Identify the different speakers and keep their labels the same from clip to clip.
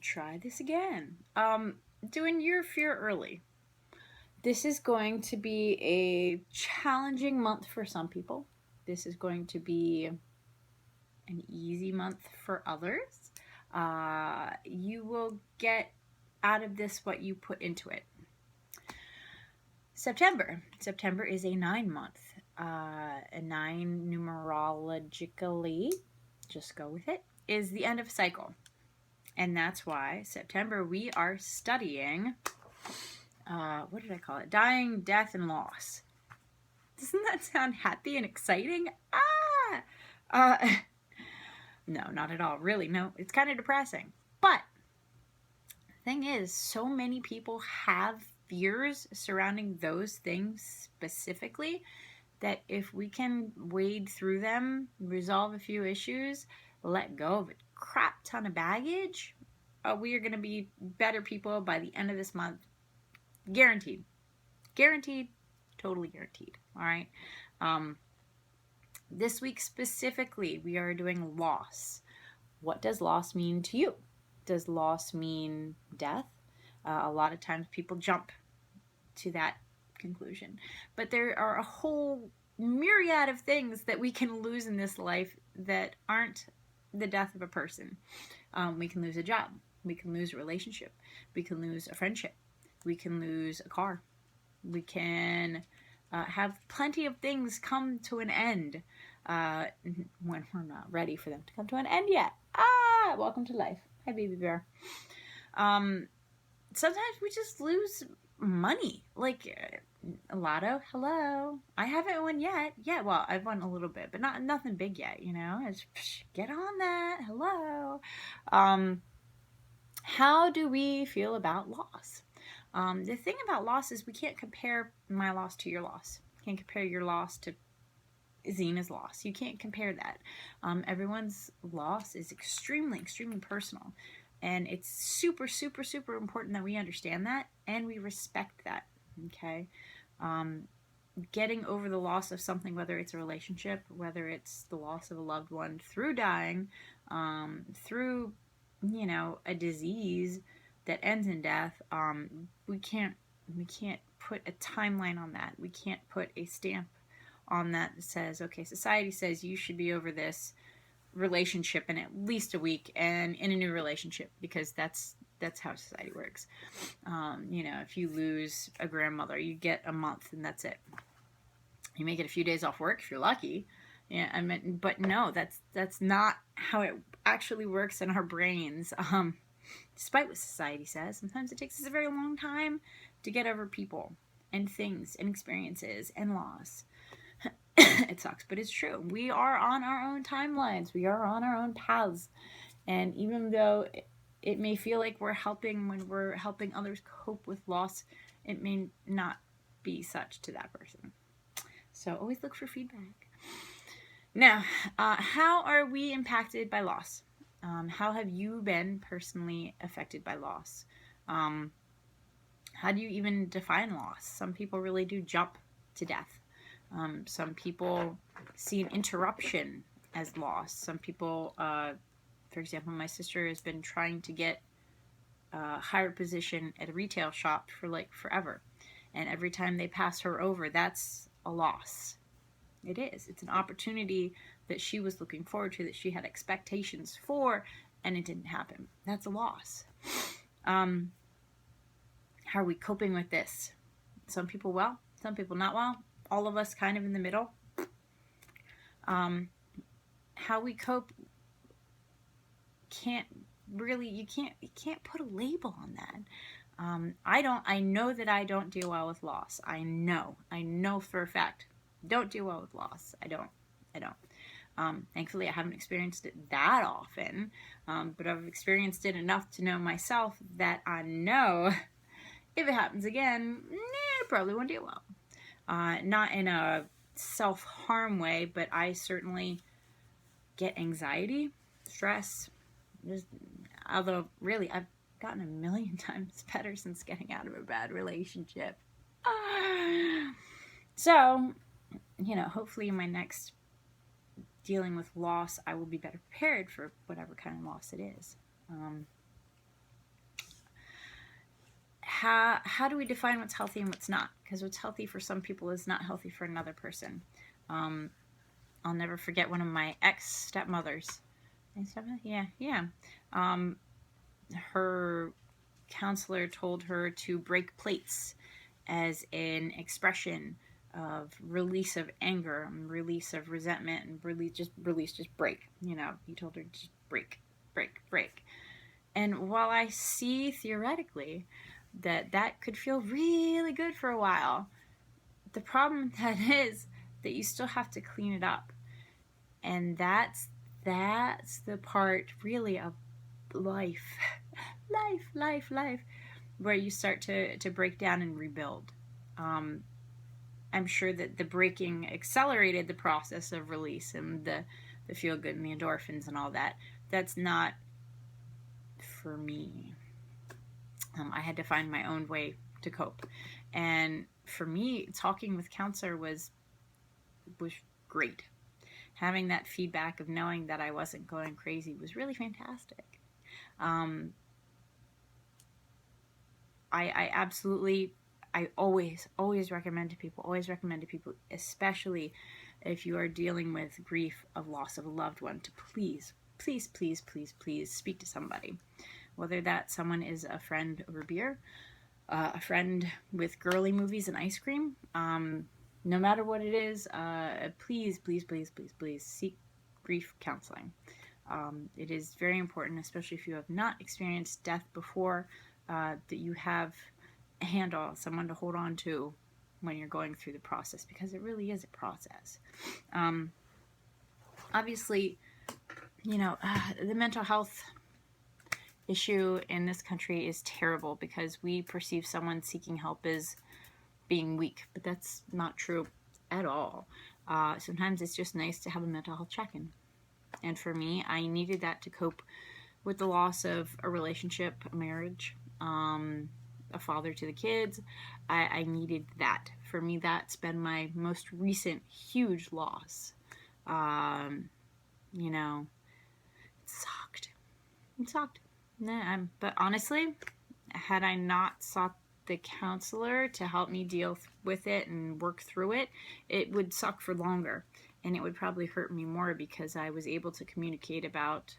Speaker 1: try this again. Doing your fear early. This is going to be a challenging month for some people. This is going to be an easy month for others. You will get out of this what you put into it. September. September is a 9 month. A 9 numerologically, just go with it, is the end of a cycle. And that's why September we are studying, what did I call it? Dying, death, and loss. Doesn't that sound happy and exciting? No, not at all. Really, no. It's kind of depressing. But the thing is, so many people have fears surrounding those things specifically that if we can wade through them, resolve a few issues, let go of a crap ton of baggage, we are going to be better people by the end of this month. Guaranteed. Guaranteed. Totally guaranteed. All right. This week specifically, we are doing loss. What does loss mean to you? Does loss mean death? A lot of times people jump to that conclusion. But there are a whole myriad of things that we can lose in this life that aren't the death of a person. We can lose a job. We can lose a relationship. We can lose a friendship. We can lose a car. We can have plenty of things come to an end when we're not ready for them to come to an end yet. Welcome to life. Hi, baby bear. Sometimes we just lose money. Like a lotto. Hello. I haven't won yet. Yeah, well, I've won a little bit, but nothing big yet, you know. It's, get on that. Hello. How do we feel about loss? The thing about loss is we can't compare my loss to your loss. You can't compare your loss to Zena's loss. You can't compare that. Everyone's loss is extremely, extremely personal. And it's super, super, super important that we understand that and we respect that. Okay? Getting over the loss of something, whether it's a relationship, whether it's the loss of a loved one through dying, through, a disease that ends in death, we can't put a timeline on that. We can't put a stamp on that says, okay, society says you should be over this relationship in at least a week and in a new relationship, because that's how society works. If you lose a grandmother, you get a month and that's it. You may get a few days off work if you're lucky. Yeah, but no, that's not how it actually works in our brains. Despite what society says, sometimes it takes us a very long time to get over people and things and experiences and loss. It sucks, but it's true. We are on our own timelines. We are on our own paths. And even though it may feel like we're helping when we're helping others cope with loss, it may not be such to that person. So always look for feedback. Now, how are we impacted by loss? How have you been personally affected by loss? How do you even define loss? Some people really do jump to death. Some people see an interruption as loss. Some people, for example, my sister has been trying to get a higher position at a retail shop for like forever. And every time they pass her over, that's a loss. It is. It's an opportunity that she was looking forward to, that she had expectations for, and it didn't happen. That's a loss. How are we coping with this? Some people well, some people not well. All of us kind of in the middle. How we cope you can't put a label on that. I know that I don't deal well with loss. I know for a fact. Don't deal well with loss. I don't. Thankfully, I haven't experienced it that often, but I've experienced it enough to know myself that I know if it happens again, I probably won't deal well. Not in a self-harm way, but I certainly get anxiety, stress. Although, really, I've gotten a million times better since getting out of a bad relationship. So, hopefully in my next dealing with loss, I will be better prepared for whatever kind of loss it is. how do we define what's healthy and what's not? Because what's healthy for some people is not healthy for another person. I'll never forget one of my ex-stepmothers. Yeah. Her counselor told her to break plates as an expression of release of anger and release of resentment and just break. He told her just break. And while I see theoretically that could feel really good for a while, the problem that is that you still have to clean it up. And that's the part really of life, where you start to break down and rebuild. I'm sure that the breaking accelerated the process of release and the feel good and the endorphins and all that. That's not for me. I had to find my own way to cope. And for me, talking with counselor was great. Having that feedback of knowing that I wasn't going crazy was really fantastic. I always recommend to people, especially if you are dealing with grief of loss of a loved one, to please speak to somebody. Whether that someone is a friend over beer, a friend with girly movies and ice cream, no matter what it is, please seek grief counseling. It is very important, especially if you have not experienced death before, that you have a handle, someone to hold on to when you're going through the process, because it really is a process. Obviously, the mental health issue in this country is terrible because we perceive someone seeking help as being weak, but that's not true at all. Sometimes it's just nice to have a mental health check-in. And for me, I needed that to cope with the loss of a relationship, a marriage, a father to the kids. I needed that. For me, that's been my most recent huge loss. It sucked. But honestly, had I not sought the counselor to help me deal with it and work through it, it would suck for longer. And it would probably hurt me more because I was able to communicate about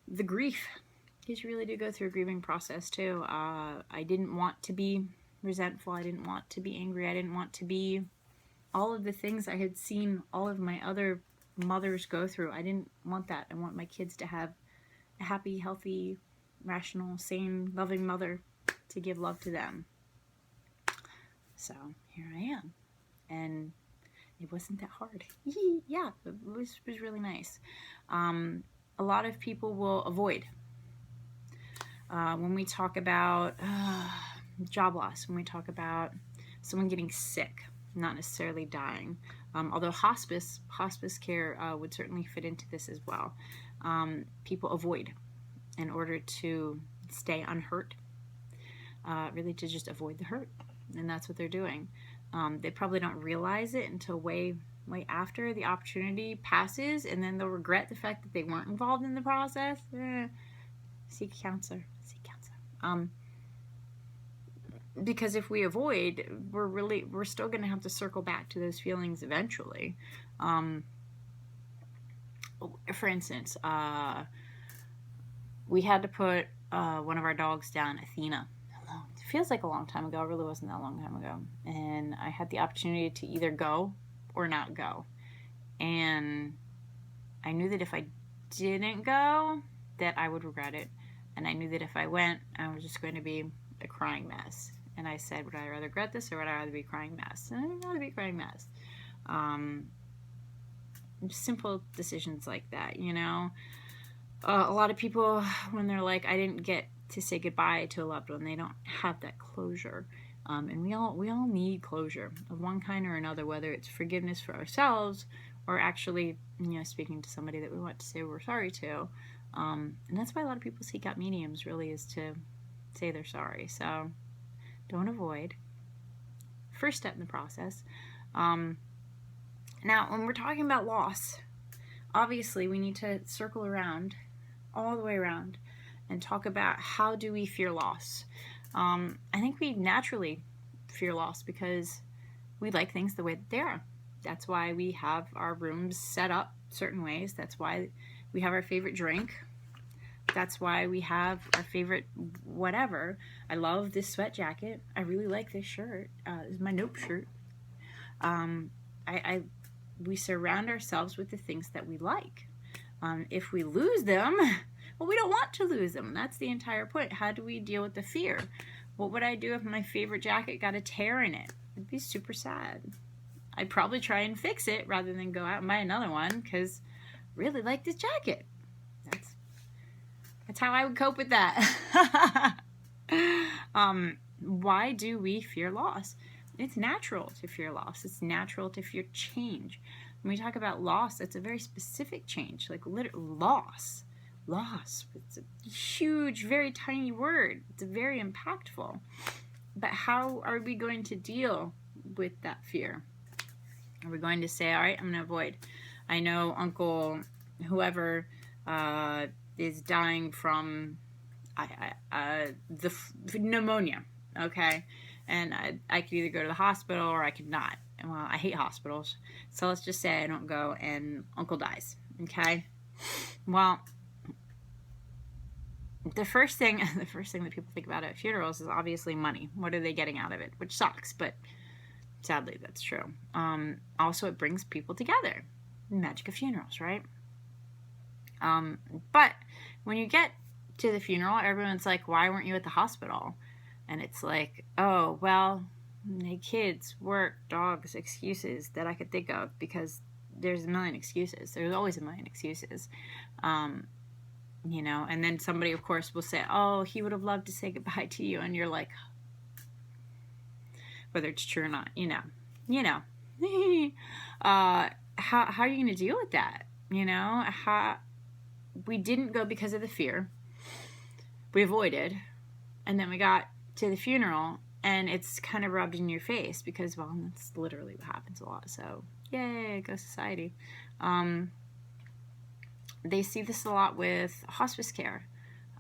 Speaker 1: the grief. Because you really do go through a grieving process too. I didn't want to be resentful. I didn't want to be angry. I didn't want to be all of the things I had seen all of my other mothers go through. I didn't want that. I want my kids to have a happy, healthy, rational, sane, loving mother to give love to them. So here I am. And it wasn't that hard. Yeah, it was really nice. A lot of people will avoid. When we talk about job loss, when we talk about someone getting sick, not necessarily dying, although hospice care would certainly fit into this as well. People avoid in order to stay unhurt, really to just avoid the hurt, and that's what they're doing. They probably don't realize it until way after the opportunity passes, and then they'll regret the fact that they weren't involved in the process. Seek a counselor. Because if we avoid, we're still going to have to circle back to those feelings eventually. For instance, we had to put one of our dogs down, Athena. It feels like a long time ago. It really wasn't that long time ago. And I had the opportunity to either go or not go. And I knew that if I didn't go, that I would regret it. And I knew that if I went, I was just going to be a crying mess. And I said, would I rather regret this or would I rather be a crying mess? And I'd rather be a crying mess. Simple decisions like that, A lot of people, when they're like, I didn't get to say goodbye to a loved one, they don't have that closure. And we all need closure of one kind or another, whether it's forgiveness for ourselves or actually, speaking to somebody that we want to say we're sorry to. And that's why a lot of people seek out mediums, really, is to say they're sorry. So don't avoid. First step in the process. Now, when we're talking about loss, obviously we need to circle around, all the way around, and talk about how do we fear loss. I think we naturally fear loss because we like things the way that they are. That's why we have our rooms set up certain ways. That's why we have our favorite drink. That's why we have our favorite whatever. I love this sweat jacket. I really like this shirt. This is my Nope shirt. We surround ourselves with the things that we like. If we lose them, well, we don't want to lose them. That's the entire point. How do we deal with the fear? What would I do if my favorite jacket got a tear in it? I'd be super sad. I'd probably try and fix it rather than go out and buy another one because I really like this jacket. That's how I would cope with that. Why do we fear loss? It's natural to fear loss. It's natural to fear change. When we talk about loss, it's a very specific change, like loss. Loss. It's a huge, very tiny word. It's very impactful. But how are we going to deal with that fear? Are we going to say, all right, I'm going to avoid. I know Uncle whoever is dying from the pneumonia, okay? And I could either go to the hospital or I could not. And well, I hate hospitals. So let's just say I don't go and Uncle dies, okay? Well, the first thing that people think about at funerals is obviously money. What are they getting out of it? Which sucks, but sadly that's true. Also, it brings people together. The magic of funerals, right? But when you get to the funeral, everyone's like, why weren't you at the hospital? And it's like, oh, well, my kids, work, dogs, excuses that I could think of because there's a million excuses. There's always a million excuses. You know, and then somebody, of course, will say, oh, he would have loved to say goodbye to you. And you're like, whether it's true or not, you know. How are you going to deal with that? You know, we didn't go because of the fear. We avoided. And then we got to the funeral and it's kind of rubbed in your face because, well, that's literally what happens a lot. So, yay, go society. They see this a lot with hospice care.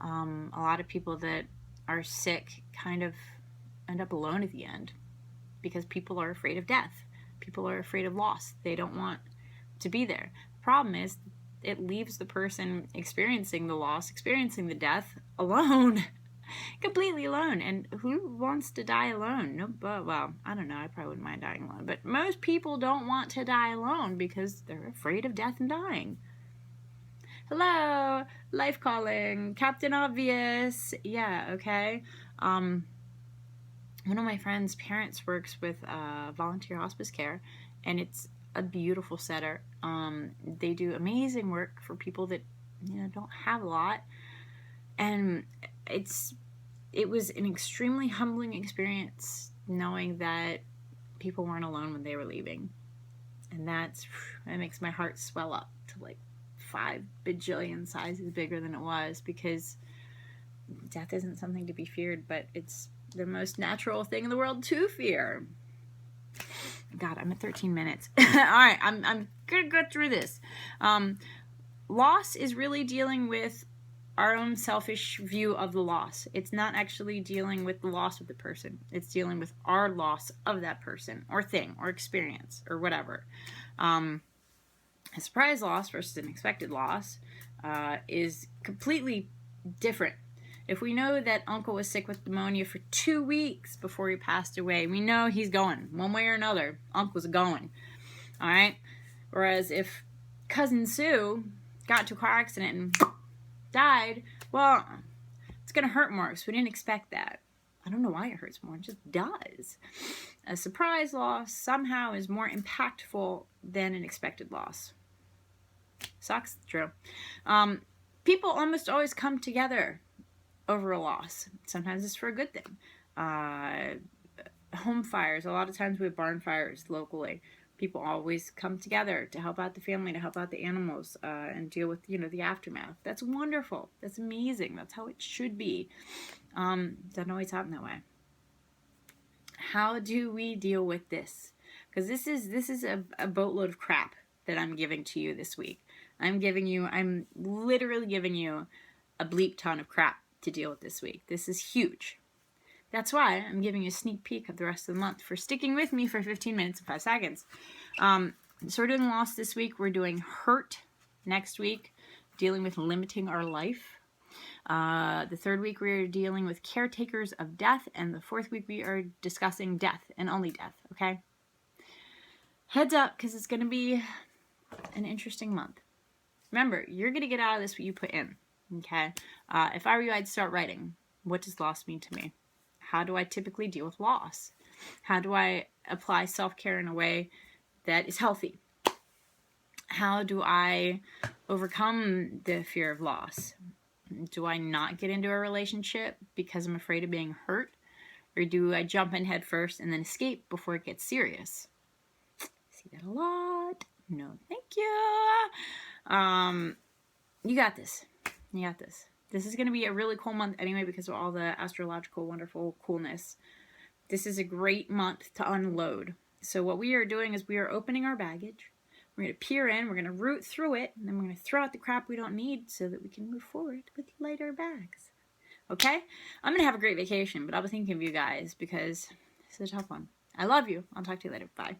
Speaker 1: A lot of people that are sick kind of end up alone at the end because people are afraid of death. People are afraid of loss. They don't want to be there. The problem is it leaves the person experiencing the loss, experiencing the death alone, completely alone. And who wants to die alone? No, but, well, I don't know. I probably wouldn't mind dying alone. But most people don't want to die alone because they're afraid of death and dying. Hello, life calling, Captain Obvious. Yeah, okay. One of my friend's parents works with volunteer hospice care, and it's a beautiful setup. They do amazing work for people that, you know, don't have a lot, and it was an extremely humbling experience knowing that people weren't alone when they were leaving, and that makes my heart swell up to like 5 bajillion sizes bigger than it was, because death isn't something to be feared, but it's the most natural thing in the world to fear. God, I'm at 13 minutes. All right, I'm gonna go through this. Loss is really dealing with our own selfish view of the loss. It's not actually dealing with the loss of the person. It's dealing with our loss of that person or thing or experience or whatever. A surprise loss versus an expected loss is completely different. If we know that Uncle was sick with pneumonia for 2 weeks before he passed away, we know he's going. One way or another, Uncle's going. All right? Whereas if Cousin Sue got into a car accident and died, well, it's going to hurt more because we didn't expect that. I don't know why it hurts more. It just does. A surprise loss somehow is more impactful than an expected loss. Sucks, true. People almost always come together over a loss. Sometimes it's for a good thing. Home fires, a lot of times we have barn fires locally. People always come together to help out the family, to help out the animals, and deal with, you know, the aftermath. That's wonderful. That's amazing. That's how it should be. Doesn't always happen that way. How do we deal with this? Because this is a boatload of crap that I'm giving to you this week. I'm literally giving you a bleep ton of crap to deal with this week. This is huge. That's why I'm giving you a sneak peek of the rest of the month for sticking with me for 15 minutes and 5 seconds. So we're doing loss this week. We're doing hurt next week, dealing with limiting our life. The third week we are dealing with caretakers of death, and the fourth week we are discussing death and only death, okay? Heads up, because it's going to be an interesting month. Remember, you're going to get out of this what you put in, okay? If I were you, I'd start writing. What does loss mean to me? How do I typically deal with loss? How do I apply self-care in a way that is healthy? How do I overcome the fear of loss? Do I not get into a relationship because I'm afraid of being hurt? Or do I jump in head first and then escape before it gets serious? See that a lot. No, thank you. You got this. You got this. This is going to be a really cool month anyway because of all the astrological, wonderful coolness. This is a great month to unload. So what we are doing is we are opening our baggage. We're going to peer in. We're going to root through it. And then we're going to throw out the crap we don't need so that we can move forward with lighter bags. Okay? I'm going to have a great vacation, but I'll be thinking of you guys because this is a tough one. I love you. I'll talk to you later. Bye.